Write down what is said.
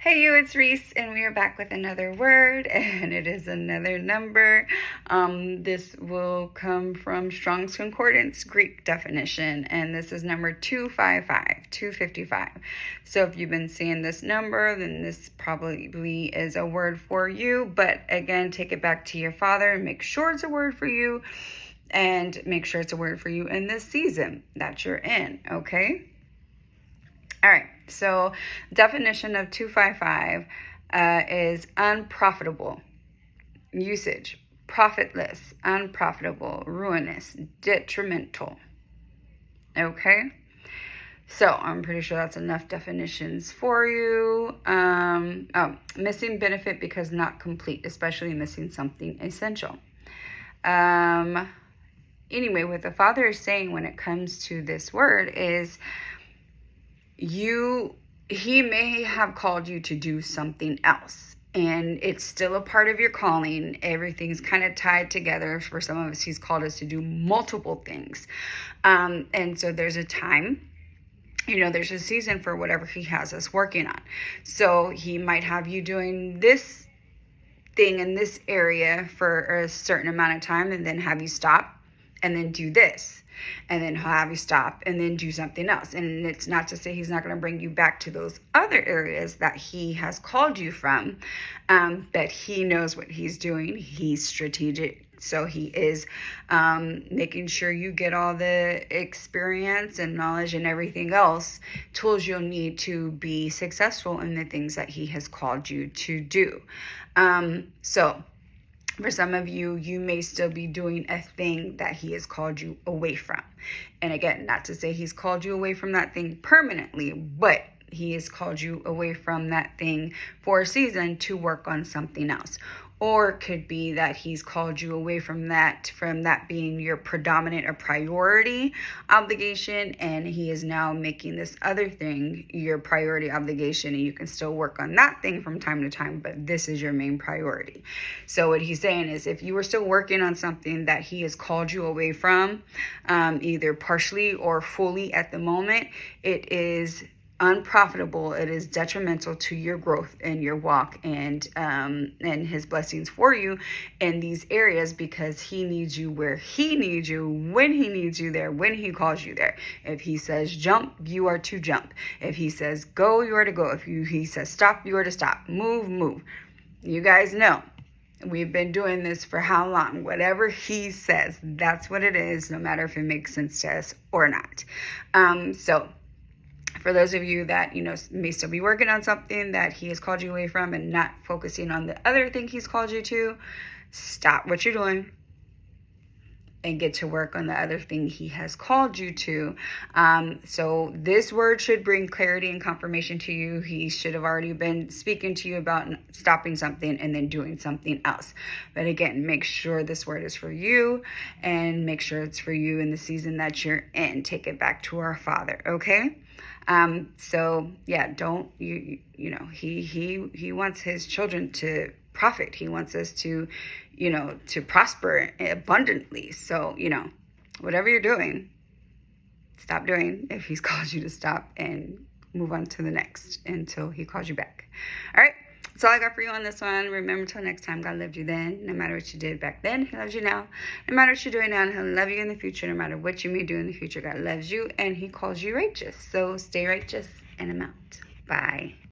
Hey you, it's Reese, and we are back with another word, and it is another number. This will come from Strong's Concordance Greek definition, and this is number 255. So if you've been seeing this number, then this probably is a word for you. But again, take it back to your Father and make sure it's a word for you, and make sure it's a word for you in this season that you're in, okay? All right, so definition of 255 is unprofitable. Usage: profitless, unprofitable, ruinous, detrimental. Okay, so I'm pretty sure that's enough definitions for you. Missing benefit because not complete, especially missing something essential. Anyway, what the Father is saying when it comes to this word is, he may have called you to do something else, and it's still a part of your calling. Everything's kind of tied together. For some of us, he's called us to do multiple things. And so there's a time, there's a season for whatever he has us working on. So he might have you doing this thing in this area for a certain amount of time, and then have you stop and then do this, and then have you stop and then do something else. And it's not to say he's not going to bring you back to those other areas that he has called you from, but he knows what he's doing. He's strategic. So he is making sure you get all the experience and knowledge and everything else, tools you'll need to be successful in the things that he has called you to do. So for some of you, you may still be doing a thing that he has called you away from. And again, not to say he's called you away from that thing permanently, but he has called you away from that thing for a season to work on something else. Or it could be that he's called you away from that being your predominant or priority obligation, and he is now making this other thing your priority obligation, and you can still work on that thing from time to time, but this is your main priority. So what he's saying is, if you were still working on something that he has called you away from, either partially or fully at the moment, it is unprofitable. It is detrimental to your growth and your walk and his blessings for you in these areas, because he needs you where he needs you, when he needs you there, when he calls you there. If he says jump, you are to jump. If he says go, you are to go. If he says stop, you are to stop. Move. You guys know we've been doing this for how long? Whatever he says, that's what it is, no matter if it makes sense to us or not. So for those of you that, may still be working on something that he has called you away from and not focusing on the other thing he's called you to, stop what you're doing and get to work on the other thing he has called you to. So this word should bring clarity and confirmation to you. He should have already been speaking to you about stopping something and then doing something else. But again, make sure this word is for you, and make sure it's for you in the season that you're in. Take it back to our Father, okay? So yeah, he wants his children to profit. He wants us to, to prosper abundantly. So, whatever you're doing, stop doing if he's called you to stop, and move on to the next until he calls you back. All right. That's all I got for you on this one. Remember, till next time, God loved you then. No matter what you did back then, he loves you now. No matter what you're doing now, he'll love you in the future. No matter what you may do in the future, God loves you, and he calls you righteous. So stay righteous, and I'm out. Bye.